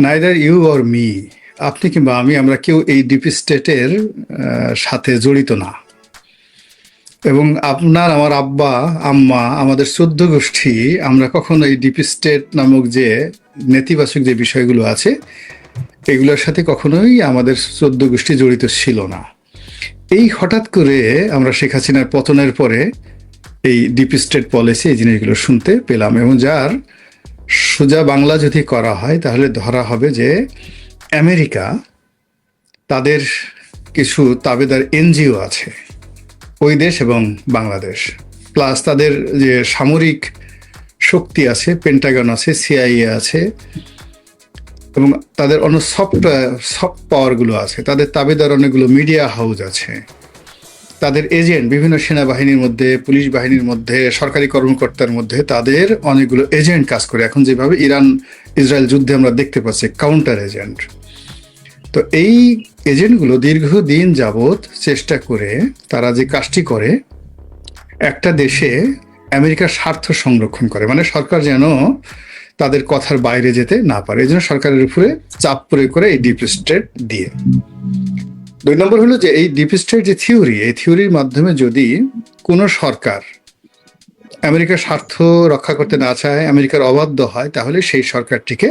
Neither you or me, আপনি কিংবা আমরা কেউ এই ডিপ স্টেটের সাথে জড়িত না। এবং আপনার, আমার আব্বা, আম্মা, আমাদের ১৪ গোষ্ঠী, আমরা কখনো এই ডিপ স্টেট নামক যে নেতিবাচক যে বিষয়গুলো আছে এগুলোর সাথে কখনোই আমাদের ১৪ গোষ্ঠী জড়িত ছিল না। এই হঠাৎ করে আমরা শেখ হাসিনার পতনের পরে এই ডিপ স্টেট পলিসি, এই জিনিসগুলো শুনতে পেলাম, এবং যার সোজা বাংলা যদি করা হয় তাহলে ধরা হবে যে আমেরিকা, তাদের কিছু তাবেদার এনজিও আছে ওই দেশ এবং বাংলাদেশ, প্লাস তাদের যে সামরিক শক্তি আছে, পেন্টাগন আছে, সিআইএ আছে, এবং তাদের অন্য সফট পাওয়ারগুলো আছে, তাদের তাবেদার অনেকগুলো মিডিয়া হাউস আছে, তাদের এজেন্ট বিভিন্ন সেনাবাহিনীর মধ্যে, পুলিশ বাহিনীর মধ্যে, সরকারি কর্মকর্তার মধ্যে তাদের অনেকগুলো এজেন্ট কাজ করে। এখন যেভাবে ইরান ইসরায়েল যুদ্ধে আমরা দেখতে পাচ্ছি কাউন্টার এজেন্ট, তো এই এজেন্টগুলো দীর্ঘদিন যাবৎ চেষ্টা করে তারা যে কাজটি করে, একটা দেশে আমেরিকার স্বার্থ সংরক্ষণ করে, মানে সরকার যেন তাদের কথার বাইরে যেতে না পারে, এই জন্য সরকারের উপরে চাপ প্রয়োগ করে এই ডিপ স্টেট দিয়ে। ২ নম্বর হলো যে এই ডিপ স্টেট যে থিওরি, এই থিওরির মাধ্যমে যদি কোনো সরকার আমেরিকার স্বার্থ রক্ষা করতে না চায়, আমেরিকার অবাধ্য হয়, তাহলে সেই সরকারটিকে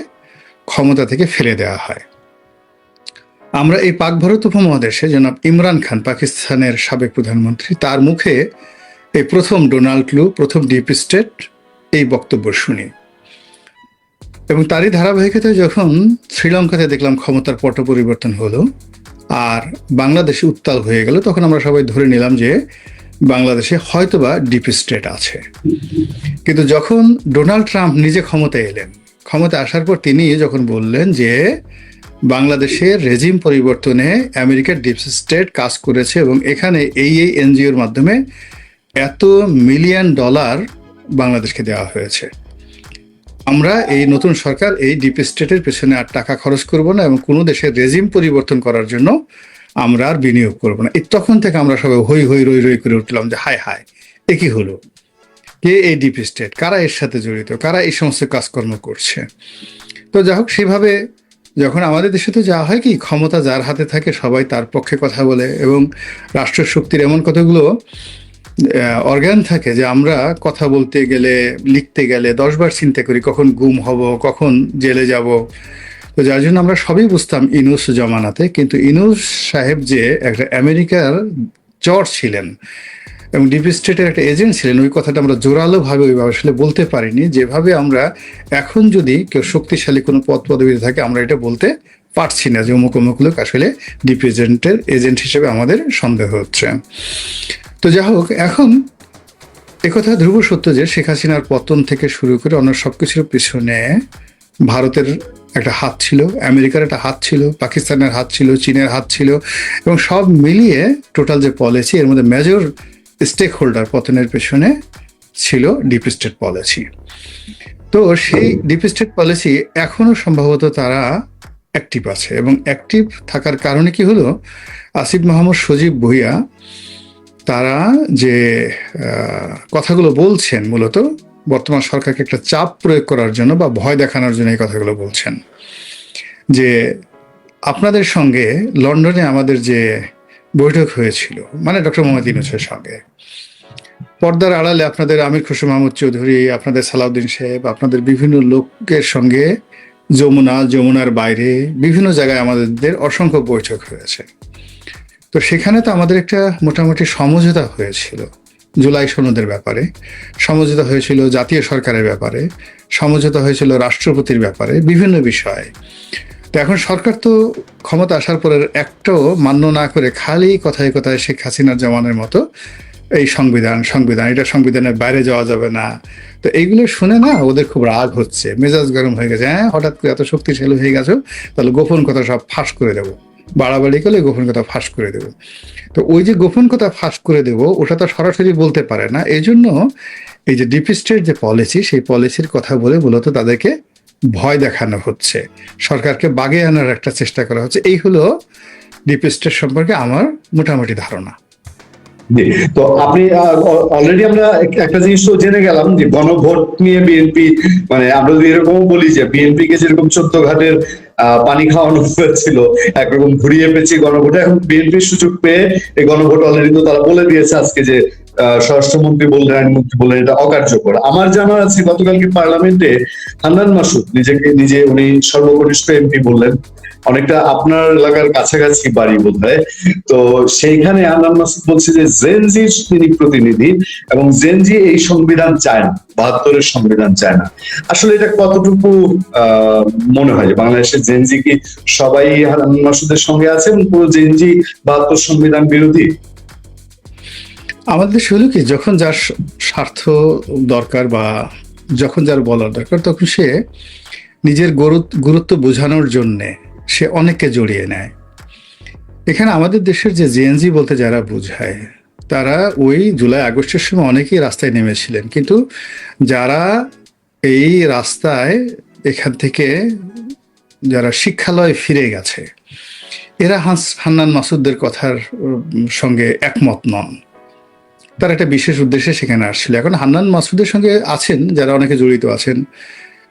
ক্ষমতা থেকে ফেলে দেওয়া হয়। আমরা এই পাক ভারত উপমহাদেশে জনাব ইমরান খান, পাকিস্তানের সাবেক প্রধানমন্ত্রী, তার মুখে এই প্রথম ডোনাল্ড লু, প্রথম ডিপ স্টেট এই বক্তব্য শুনি, এবং তারই ধারাবাহিকতায় যখন শ্রীলঙ্কাতে দেখলাম ক্ষমতার পট পরিবর্তন হলো আর বাংলাদেশে উত্তাল হয়ে গেল, তখন আমরা সবাই ধরে নিলাম যে বাংলাদেশে হয়তোবা ডিপ স্টেট আছে। কিন্তু যখন ডোনাল্ড ট্রাম্প নিজে ক্ষমতায় এলেন, ক্ষমতা আসার পর তিনি যখন বললেন যে বাংলাদেশের রেজিম পরিবর্তনে আমেরিকার ডিপ স্টেট কাজ করেছে এবং এখানে এই এনজিওর মাধ্যমে এত মিলিয়ন ডলার বাংলাদেশকে দেওয়া হয়েছে, আমরা এই নতুন সরকার এই ডিপ স্টেটের পেছনে আর টাকা খরচ করব না এবং কোনো দেশের রেজিম পরিবর্তন করার জন্য আমরা আর বিনিয়োগ করব না। তখন থেকে আমরা সবাই হই হই রই রই করে উঠলাম যে হায় হায়, এ কি হলো, কে এই ডিপ স্টেট, কারা এর সাথে জড়িত, কারা এই সমস্ত কাজকর্ম করছে। তো যাই হোক, সেভাবে যখন আমাদের দেশে তো যা হয় কি, ক্ষমতা যার হাতে থাকে সবাই তার পক্ষে কথা বলে, এবং রাষ্ট্র শক্তির এমন কতগুলো অর্গান থাকে যে আমরা কথা বলতে গেলে, লিখতে গেলে ১০ বার চিন্তা করি কখন গুম হব, কখন জেলে যাব। তো যার জন্য আমরা সবই বুঝতাম ইনুস জমানাতে, কিন্তু ইনুস সাহেব যে একটা আমেরিকার চর ছিলেন এবং ডিপ স্টেটের একটা এজেন্ট ছিলেন, ওই কথাটা আমরা জোরালোভাবে ওইভাবে আসলে বলতে পারিনি, যেভাবে আমরা এখন যদি কেউ শক্তিশালী কোনো পদ পদবিতে থাকে আমরা এটা বলতে পারছি না যে অমুক অমুক লোক আসলে ডিপ এজেন্ট হিসেবে আমাদের সন্দেহ হচ্ছে। তো যাই হোক, এখন একথা ধ্রুব সত্য যে শেখ হাসিনার পতন থেকে শুরু করে অন্য সবকিছুর পিছনে ভারতের একটা হাত ছিল, আমেরিকার একটা হাত ছিল, পাকিস্তানের হাত ছিল, চীনের হাত ছিল, এবং সব মিলিয়ে টোটাল যে পলিসি, এর মধ্যে মেজর স্টেক হোল্ডার পতনের পেছনে ছিল ডিপ স্টেট পলিসি। তো সেই ডিপ স্টেট পলিসি এখনো সম্ভবত তারা অ্যাক্টিভ আছে, এবং অ্যাক্টিভ থাকার কারণে কি হলো, আসিফ মাহমুদ, সজীব ভুঁইয়া, তারা যে কথাগুলো বলছেন মূলত বর্তমান সরকারকে একটা চাপ প্রয়োগ করার জন্য বা ভয় দেখানোর জন্য এই কথাগুলো বলছেন, যে আপনাদের সঙ্গে লন্ডনে আমাদের যে বৈঠক হয়েছিল, মানে ডক্টর মোহাম্মদ ইউনূসের সঙ্গে, পর্দার আড়ালে আপনাদের আমির খসরু মাহমুদ চৌধুরী, আপনাদের সালাউদ্দিন সাহেব, আপনাদের বিভিন্ন লোকের সঙ্গে যমুনার বাইরে বিভিন্ন জায়গায় আমাদের অসংখ্য বৈঠক হয়েছে। তো সেখানে তো আমাদের একটা মোটামুটি সমঝোতা হয়েছিল জুলাই সনদের ব্যাপারে, সমঝোতা হয়েছিল জাতীয় সরকারের ব্যাপারে, সমঝোতা হয়েছিল রাষ্ট্রপতির ব্যাপারে, বিভিন্ন বিষয়ে। তো এখন সরকার তো ক্ষমতা আসার পরে একটাও মান্য না করে খালি কথায় কথায় শেখ হাসিনার জমানের মতো এই সংবিধান, এটা সংবিধানের বাইরে যাওয়া যাবে না। তো এইগুলো শুনে না ওদের খুব রাগ হচ্ছে, মেজাজ গরম হয়ে গেছে। হ্যাঁ, হঠাৎ করে এত শক্তিশালী হয়ে গেছো, তাহলে গোপন কথা সব ফাঁস করে দেবো, বাড়াবাড়ি করলে গোপন কথা ফাঁস করে দেবো। তো ওই যে গোপন কথা ফাঁস করে দেবো, ওটা তো সরাসরি বলতে পারে না, এই জন্য এই যে ডিপ স্টেট যে পলিসি, সেই পলিসির কথা বলে মূলত তাদেরকে ভয় দেখানো হচ্ছে, সরকারকে বাগে আনার একটা চেষ্টা করা হচ্ছে। এই হলো ডিপ স্টেট সম্পর্কে আমার মোটামুটি ধারণা। তো আপনি অলরেডি আমরা একটা জিনিস তো জেনে গেলাম যে গণভোট নিয়ে বিএনপি, মানে আমরা যদি এরকম বলি যে বিএনপি কে যেরকম ১৪ ঘাটের পানি খাওয়ানো হয়েছিল, একরকম ঘুরিয়ে পেঁচি গণভোট। এখন বিএনপির সুযোগ পেয়ে এই গণভোট অলরেডি তো তারা বলে দিয়েছে আজকে যে স্বরাষ্ট্রমন্ত্রী বললেন, আইনমন্ত্রী বললেন এটা অকার্যকর। আমার জানা আছে গতকালকে পার্লামেন্টে হান্নান মাসুদ নিজে উনি সর্বকনিষ্ঠ এমপি বললেন, অনেকটা আপনার এলাকার কাছাকাছি বাড়ি বোধহয়। তো সেইখানে হান্নান মাসুদ বলছে যে জেনজির তিনি প্রতিনিধি এবং জেনজি এই সংবিধান চায় না, 72-এর সংবিধান চায় না। আসলে এটা কতটুকু মনে হয় যে বাংলাদেশের জেনজি কি সবাই হান্নান মাসুদের সঙ্গে আছে এবং পুরো জেনজি 72 সংবিধান বিরোধী? আমাদের দেশে হলো কি, যখন যার স্বার্থ দরকার বা যখন যার বলার দরকার, তখন সে নিজের গুরুত্ব বোঝানোর জন্যে সে অনেককে জড়িয়ে নেয়। এখানে আমাদের দেশের যে জেএনজি বলতে যারা বোঝায়, তারা ওই জুলাই আগস্টের সময় অনেকেই রাস্তায় নেমেছিলেন, কিন্তু যারা এই রাস্তায় এখান থেকে যারা শিক্ষালয়ে ফিরে গেছে, এরা হান্নান মাসুদের কথার সঙ্গে একমত নন। তার একটা বিশেষ উদ্দেশ্যে সেখানে আসছিল। এখন হান্নান মাসুদের সঙ্গে আছেন যারা অনেকে জড়িত আছেন,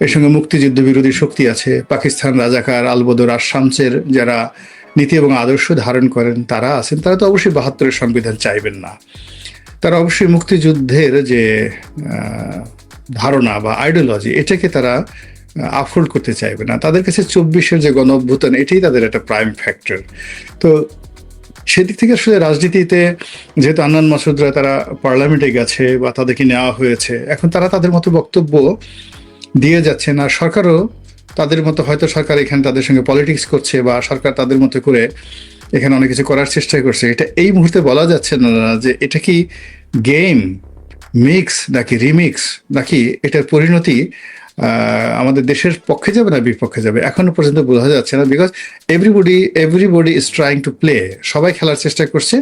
এর সঙ্গে মুক্তিযুদ্ধ বিরোধী শক্তি আছে, পাকিস্তান রাজাকার আলবদর আর শামসের যারা নীতি এবং আদর্শ ধারণ করেন তারা আছেন। তারা তো অবশ্যই 72-এর সংবিধান চাইবেন না। তারা অবশ্যই মুক্তিযুদ্ধের যে ধারণা বা আইডিওলজি, এটাকে তারা আপহোল্ড করতে চাইবে না। তাদের কাছে 24-এর যে গণ অভ্যুত্থান, এটাই তাদের একটা প্রাইম ফ্যাক্টর। তো সেদিক থেকে আসলে রাজনীতিতে যেহেতু হান্নান মাসুদরা তারা পার্লামেন্টে গেছে বা তাদেরকে নেওয়া হয়েছে, এখন তারা তাদের মতো বক্তব্য দিয়ে যাচ্ছেন। আর সরকারও তাদের মতো, হয়তো সরকার এখানে তাদের সঙ্গে পলিটিক্স করছে বা সরকার তাদের মতো করে এখানে অনেক কিছু করার চেষ্টা করছে। এটা এই মুহূর্তে বলা যাচ্ছে না যে এটা কি গেম মিক্স নাকি রিমিক্স, নাকি এটার পরিণতি আমাদের দেশের পক্ষে যাবে না বিপক্ষে যাবে, এখনো পর্যন্ত বোঝা যাচ্ছে না। Because everybody is trying to play, সবাই খেলার চেষ্টা করছে,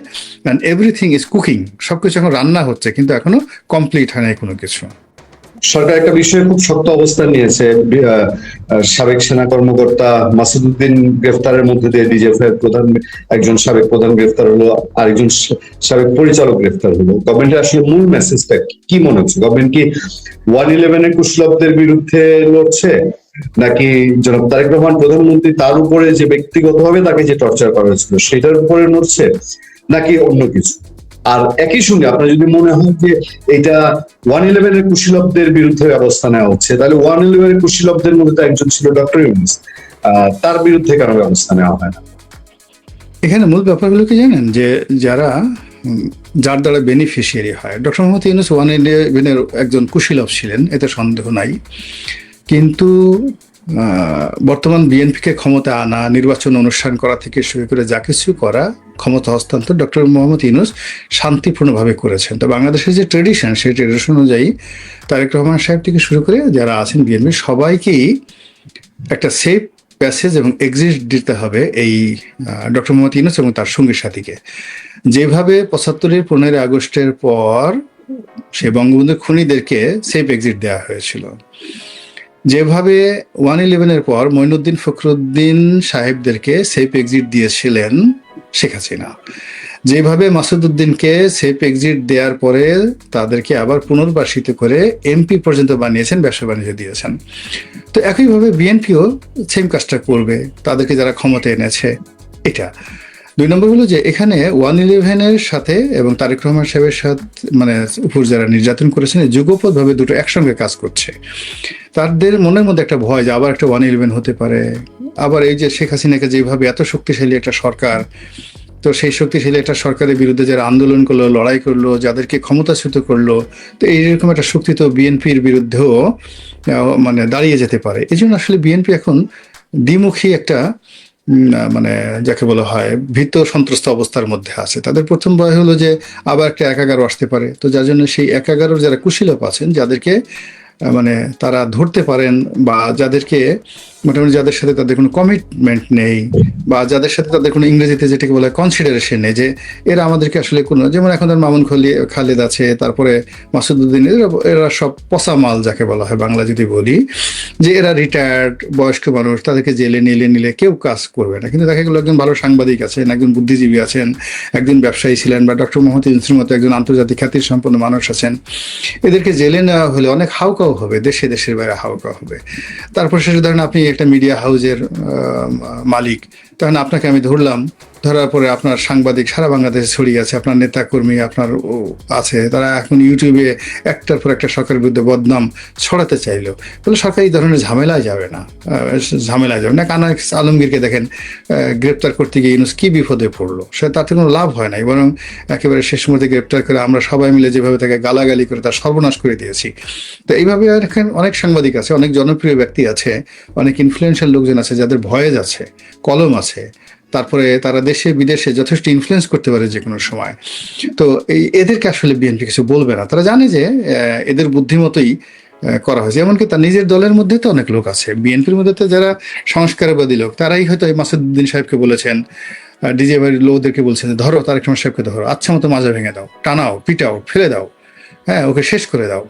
অ্যান্ড এভরিথিং ইজ কুকিং, সবকিছু এখন রান্না হচ্ছে, কিন্তু এখনো কমপ্লিট হয় নাই কোনো কিছু। সরকার একটা বিষয়ে খুব শক্ত অবস্থান নিয়েছে। সাবেক সেনা কর্মকর্তা মাসুদউদ্দিন গ্রেফতারের মধ্যে দিয়ে ডিজিএফআই একজন সাবেক প্রধান গ্রেফতার হলো, আরেকজন সাবেক পরিচালক গ্রেফতার হলো। গভর্নমেন্টের আসলে মূল মেসেজটা কি মনে হচ্ছে? গভর্নমেন্ট কি 111-এর কুশলবদের বিরুদ্ধে লড়ছে, নাকি জনাব তারেক রহমান প্রধানমন্ত্রী তার উপরে যে ব্যক্তিগতভাবে তাকে যে টর্চার করা হয়েছিল সেটার উপরে লড়ছে, নাকি অন্য কিছু? আর একই সঙ্গে আপনার যদি মনে হয় যে এটা 111-এর কুশীলবদের বিরুদ্ধে ব্যবস্থা নেওয়া হচ্ছে, তাহলে 111-এর কুশীলবদের মধ্যে তো একজন ছিল ডক্টর ইউনূস, তার বিরুদ্ধে কেন ব্যবস্থা নেওয়া হয় না? এখানে মূল ব্যাপারগুলো কি জানেন, যে যারা যার দ্বারা বেনিফিশিয়ারি হয়, ডক্টর মোহাম্মদ ইউনূস 111-এর একজন কুশীলব ছিলেন, এতে সন্দেহ নাই। কিন্তু বর্তমান বিএনপিকে ক্ষমতা আনা, নির্বাচন অনুষ্ঠান করা থেকে শুরু করে যা কিছু করা, ক্ষমতা হস্তান্তর ডক্টর মোহাম্মদ ইউনূস শান্তিপূর্ণভাবে করেছেন। তো বাংলাদেশের যে ট্রেডিশন, সেই ট্রেডিশন অনুযায়ী তারেক রহমান সাহেব থেকে শুরু করে যারা আছেন বিএনপি, সবাইকেই একটা সেফ প্যাসেজ এবং এক্সিট দিতে হবে এই ডক্টর মোহাম্মদ ইউনূস এবং তার সঙ্গী সাথীকে। যেভাবে 75-এর 15 আগস্টের পর সে বঙ্গবন্ধুর খুনিদেরকে সেফ এক্সিট দেওয়া হয়েছিল, যেভাবে 111-এর পর মঈনুদ্দিন ফখরুদ্দিন সাহেবদেরকে সেফ এক্সিট দিয়েছিলেন শেখ হাসিনা, যেভাবে মাসুদউদ্দিনকে সেফ এক্সিট দেওয়ার পরে তাদেরকে আবার পুনর্বাসিত করে এমপি পর্যন্ত বানিয়েছেন, ব্যবসা বাণিজ্য দিয়েছেন। তো একইভাবে বিএনপিও সেম কাজটা করবে তাদেরকে যারা ক্ষমতা এনেছে। এটা 2 নম্বর হলো যে এখানে 111-এর সাথে এবং তারেক রহমান সাহেবের সাথে মানে উপর যারা নির্যাতন করেছেন, যুগপৎভাবে দুটো একসঙ্গে কাজ করছে। তাদের মনের মধ্যে একটা ভয় যে আবার একটা 111 হতে পারে। আবার এই যে শেখ হাসিনাকে যেভাবে এত শক্তিশালী একটা সরকার, তো সেই শক্তিশালী একটা সরকারের বিরুদ্ধে যারা আন্দোলন করলো, লড়াই করলো, যাদেরকে ক্ষমতাচ্যুত করলো, তো এইরকম একটা শক্তি তো বিএনপির বিরুদ্ধেও মানে দাঁড়িয়ে যেতে পারে। এই জন্য আসলে বিএনপি এখন দ্বিমুখী একটা মানে যাকে বলা হয় ভীত সন্ত্রস্ত অবস্থার মধ্যে আছে। তাদের প্রথম ভয় হলো যে আবার একটা 111 আসতে পারে। তো যার জন্য সেই 111-র যারা কুশীলব আছেন, যাদেরকে মানে তারা ধরতে পারেন বা যাদেরকে মোটামুটি যাদের সাথে তাদের কোনো কমিটমেন্ট নেই বা যাদের সাথে তাদের কোনো ইংরেজিতে যেটাকে বলা হয় কনসিডারেশন নেই, যে এরা আমাদেরকে আসলে কোনো, যেমন এখন মামুন খালেদ আছে, তারপরে মাসুদউদ্দিন, এরা সব পচা মাল যাকে বলা হয় বাংলা যদি বলি, যে এরা রিটায়ার্ড বয়স্ক মানুষ, তাদেরকে জেলে নিলে কেউ কাজ করবে না। কিন্তু দেখা গেলো একজন ভালো সাংবাদিক আছেন, একজন বুদ্ধিজীবী আছেন, একজন ব্যবসায়ী ছিলেন, বা ডক্টর মোহাম্মদ ইউনূসের মতো একজন আন্তর্জাতিক খ্যাতির সম্পন্ন মানুষ আছেন, এদেরকে জেলে নেওয়া হলে অনেক হাউকাও হবে, দেশের বাইরে হাউকাও হবে। তারপর শেষে ধরেন আপনি একটা মিডিয়া হাউসের মালিক, তখন আপনাকে আমি ধরলাম, ধরার পরে আপনার সাংবাদিক সারা বাংলাদেশে ছড়িয়ে আছে, আপনার নেতাকর্মী আপনার আছে, তারা এখন ইউটিউবে একটার পর একটা সরকারের বিরুদ্ধে বদনাম ছড়াতে চাইলো, বলে সরকার এই ধরনের ঝামেলায় যাবে না, কানা আলমগীরকে দেখেন গ্রেপ্তার করতে গিয়ে ইউনূস কি বিপদে পড়লো, সে তাতে কোনো লাভ হয় নাই, বরং একেবারে শেষ মুহূর্তে গ্রেপ্তার করে আমরা সবাই মিলে যেভাবে তাকে গালাগালি করে তার সর্বনাশ করে দিয়েছি। তো এইভাবে এখন অনেক সাংবাদিক আছে, অনেক জনপ্রিয় ব্যক্তি আছে, অনেক ইনফ্লুয়েন্সিয়াল লোকজন আছে যাদের ভয়েস আছে, কলম আছে, তারপরে তারা দেশে বিদেশে যথেষ্ট ইনফ্লুয়েন্স করতে পারে যে কোনো সময়। তো এদেরকে আসলে বিএনপি কিছু বলবে না, তারা জানে যে এদের বুদ্ধিমতোই করা হয়েছে। এমনকি তার নিজের দলের মধ্যে তো অনেক লোক আছে, বিএনপির মধ্যে তো যারা সংস্কারবাদী লোক, তারাই হয়তো মাসুদউদ্দিন সাহেবকে বলেছেন, ডিজে লোকদেরকে বলছেন ধরো তারেক রহমান সাহেবকে, ধরো আচ্ছা মতো মাজা ভেঙে দাও, টানাও, পিটাও, ফেলে দাও, হ্যাঁ ওকে শেষ করে দাও।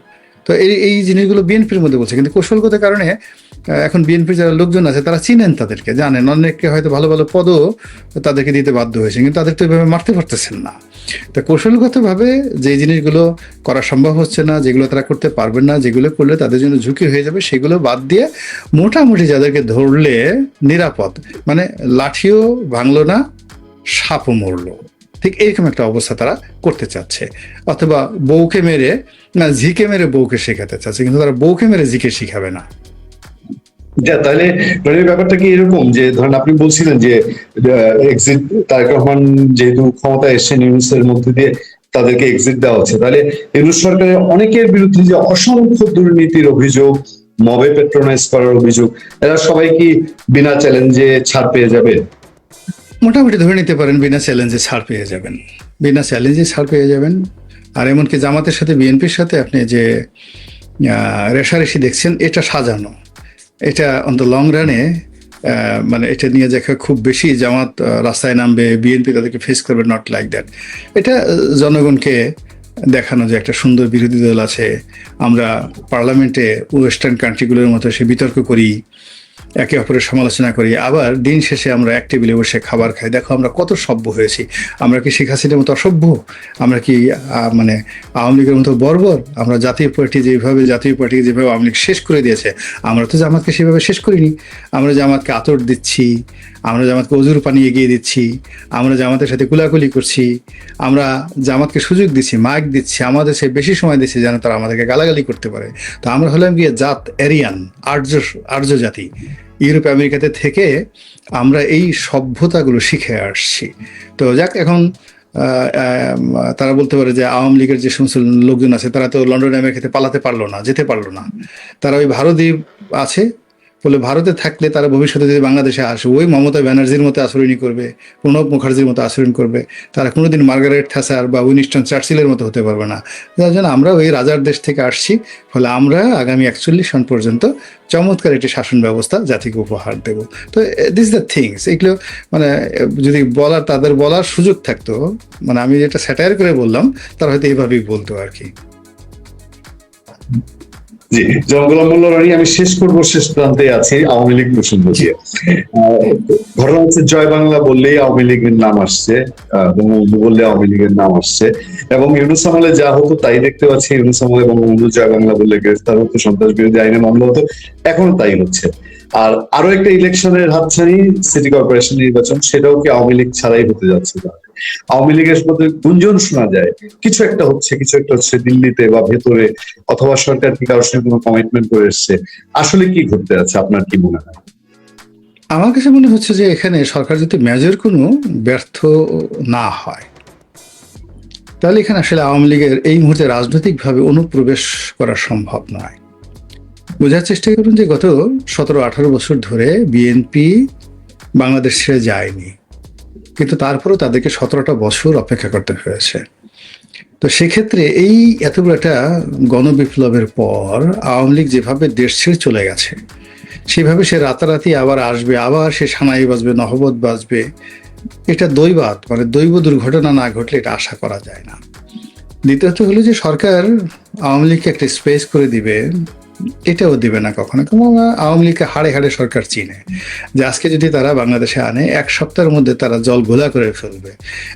তো এই জিনিসগুলো বিএনপির মধ্যে বলছে, কিন্তু কৌশলগত কারণে এখন বিএনপির যারা লোকজন আছে তারা চিনেন, তাদেরকে জানেন, অনেককে হয়তো ভালো ভালো পদও তাদেরকে দিতে বাধ্য হয়েছে, কিন্তু তাদের তো এভাবে মারতে পারতেছেন না। তো কৌশলগতভাবে যে জিনিসগুলো করা সম্ভব হচ্ছে না, যেগুলো তারা করতে পারবেন না, যেগুলো করলে তাদের জন্য ঝুঁকি হয়ে যাবে, সেগুলো বাদ দিয়ে মোটামুটি যাদেরকে ধরলে নিরাপদ, মানে লাঠিও ভাঙলো না, সাপও মরলো, ঠিক এইরকম একটা অবস্থা তারা করতে চাচ্ছে। অথবা বউকে মেরে না ঝিকে মেরে বউকে শেখাতে চাচ্ছে, কিন্তু তারা বউকে মেরে ঝিকে শিখাবে না। তাহলে ব্যাপারটা কি এরকম যে ধরেন আপনি বলছিলেন যে এক্সিট, তারেক রহমান যেহেতু ক্ষমতায় এসেছেন ইউনূসের মধ্যে দিয়ে তাদেরকে এক্সিট দেওয়া হচ্ছে, তাহলে ইউনূস সরকারের অনেকের বিরুদ্ধে যে অসংখ্য দুর্নীতির অভিযোগ, মবে পেট্রোনাইজ করার অভিযোগ, এরা সবাই কি বিনা চ্যালেঞ্জে ছাড় পেয়ে যাবে? মোটামুটি ধরে নিতে পারেন বিনা চ্যালেঞ্জে ছাড় পেয়ে যাবেন, বিনা চ্যালেঞ্জে ছাড় পেয়ে যাবেন। আর এমনকি জামাতের সাথে বিএনপির সাথে আপনি যে রেষারেষি দেখছেন, এটা সাজানো, এটা অন দ্য লং রানে মানে এটা নিয়ে দেখা খুব বেশি জামাত রাস্তায় নামবে, বিএনপি তাদেরকে ফেস করবে, নট লাইক দ্যাট। এটা জনগণকে দেখানো যে একটা সুন্দর বিরোধী দল আছে, আমরা পার্লামেন্টে ওয়েস্টার্ন কান্ট্রিগুলোর মতো সে বিতর্ক করি, একে অপরের সমালোচনা করি, আবার দিন শেষে আমরা এক টেবিলে বসে খাবার খাই। দেখো আমরা কত সভ্য হয়েছি, আমরা কি শেখ হাসিনার মতো অসভ্য? আমরা কি মানে আওয়ামী লীগের মতো বর্বর? আমরা জাতীয় পার্টিকে যেভাবে আওয়ামী লীগ শেষ করে দিয়েছে, আমরা তো জামাতকে সেভাবে শেষ করিনি। আমরা জামাতকে আতর দিচ্ছি, আমরা জামাতকে অজুর পানি এগিয়ে দিচ্ছি, আমরা জামাতের সাথে কুলাকুলি করছি, আমরা জামাতকে সুযোগ দিচ্ছি, মাইক দিচ্ছি, আমাদের সে বেশি সময় দিচ্ছি যেন তারা আমাদেরকে গালাগালি করতে পারে। তো আমরা হলাম গিয়ে জাত এরিয়ান, আর্য জাতি। ইউরোপ আমেরিকাতে থেকে আমরা এই সভ্যতাগুলো শিখে আসছি। তো যাক, এখন তারা বলতে পারে যে আওয়ামী লীগের যে সমস্ত লোকজন আছে তারা তো লন্ডন আমেরিকাতে পালাতে পারলো না, যেতে পারলো না, তারা ওই ভারতই আছে বলে ভারতে থাকলে তারা ভবিষ্যতে যদি বাংলাদেশে আসে ওই মমতা ব্যানার্জির মতো আচরণই করবে, প্রণব মুখার্জির মতো আচরণ করবে, তারা কোনোদিন মার্গারেট থ্যাচার বা উইনস্টন চার্চিলের মতো হতে পারবে না। যার জন্য আমরা ওই রাজার দেশ থেকে আসছি, ফলে আমরা আগামী 41 সন পর্যন্ত চমৎকার একটি শাসন ব্যবস্থা জাতিকে উপহার দেব। তো দিস দ্য থিংস, এগুলো মানে যদি তাদের বলার সুযোগ থাকতো, মানে আমি যেটা স্যাটায়ার করে বললাম, তারা হয়তো এইভাবেই বলতো আর কি। জি, জনগোলাম মোল্লা রানী, আমি শেষ প্রান্তে আছি আওয়ামী লীগ প্রসঙ্গ দিয়ে। ঘটনা হচ্ছে জয় বাংলা বললেই আওয়ামী লীগের নাম আসছে, বঙ্গবন্ধু বললে আওয়ামী লীগের নাম আসছে, এবং ইউনূস আমলে যা হতো তাই দেখতে পাচ্ছি। ইউনূস আমলে বঙ্গবন্ধু জয় বাংলা বললে গ্রেফতার হতো, সন্ত্রাস বিরোধী আইনে মামলা হতো, এখনো তাই হচ্ছে। আর আরো একটা ইলেকশনের হাতছানি, সিটি কর্পোরেশন নির্বাচন, সেটাও কি আওয়ামী লীগ ছাড়াই হতে যাচ্ছে? আওয়ামী লীগের মধ্যে গুঞ্জন শোনা যায় কিছু একটা হচ্ছে দিল্লিতে বা ভেতরে, অথবা সরকার কি কারোর সঙ্গে কোনো কমিটমেন্ট করে এসছে। আসলে কি ঘটতে যাচ্ছে, আপনার কি মনে হয়? আমার কাছে মনে হচ্ছে যে এখানে সরকার যদি মেজর কোনো ব্যর্থ না হয়, তাহলে এখানে আসলে আওয়ামী লীগের এই মুহূর্তে রাজনৈতিকভাবে অনুপ্রবেশ করা সম্ভব নয়। বোঝার চেষ্টা করুন যে গত 17-18 বছর ধরে বিএনপি বাংলাদেশ ছেড়ে যায়নি, কিন্তু তারপরেও তাদেরকে 17টা বছর অপেক্ষা করতে হয়েছে। তো সেক্ষেত্রে এই এত বড় একটা গণবিপ্লবের পর আওয়ামী লীগ যেভাবে দেশ ছেড়ে চলে গেছে, সেভাবে সে রাতারাতি আবার আসবে, আবার সে সানাই বাজবে, নহবত বাজবে, এটা দৈবাৎ, মানে দৈব দুর্ঘটনা না ঘটলে এটা আশা করা যায় না। দ্বিতীয়ত হলো যে সরকার আওয়ামী লীগকে একটা স্পেস করে দিবে, এটাও দিবে না কখনো। কারণ আওয়ামী লীগকে হাড়ে হাড়ে সরকার চিনে, যে আজকে যদি তারা বাংলাদেশে আনে 1 সপ্তাহের মধ্যে তারা জল ঘোলা করে ফেলবে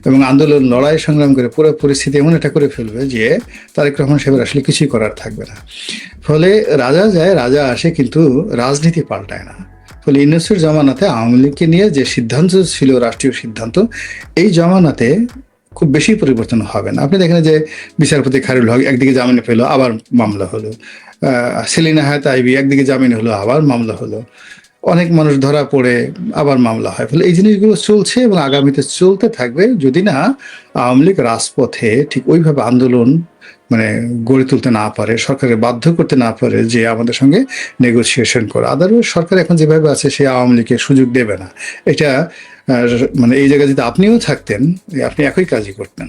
এবং আন্দোলন, লড়াই সংগ্রাম করে পুরো পরিস্থিতি এমন একটা করে ফেলবে যে তারেক রহমান সাহেবের আসলে কিছুই করার থাকবে না। ফলে রাজা যায় রাজা আসে, কিন্তু রাজনীতি পাল্টায় না। ফলে ইউনূসের জামানাতে আওয়ামী লীগকে নিয়ে যে সিদ্ধান্ত ছিল রাষ্ট্রীয় সিদ্ধান্ত, এই জামানাতে খুব বেশি পরিবর্তন হবে না। আপনি দেখেন যে বিচারপতি খায়রুল হক একদিকে জামিনে পেল, আবার মামলা হলো। সেলিনা হায়াত আইভী একদিকে জামিন হলো, আবার মামলা হলো। অনেক মানুষ ধরা পড়ে আবার মামলা হয়। ফলে এই জিনিসগুলো চলছে এবং আগামীতে চলতে থাকবে, যদি না আওয়ামী লীগ রাজপথে ঠিক ওইভাবে আন্দোলন মানে গড়ে তুলতে না পারে, সরকারকে বাধ্য করতে না পারে যে আমাদের সঙ্গে নেগোসিয়েশন করে। আদারওয়াইজ সরকার এখন যেভাবে আছে সে আওয়ামী লীগকে সুযোগ দেবে না। এটা মানে এই জায়গায় যদি আপনিও থাকতেন, আপনি একই কাজই করতেন।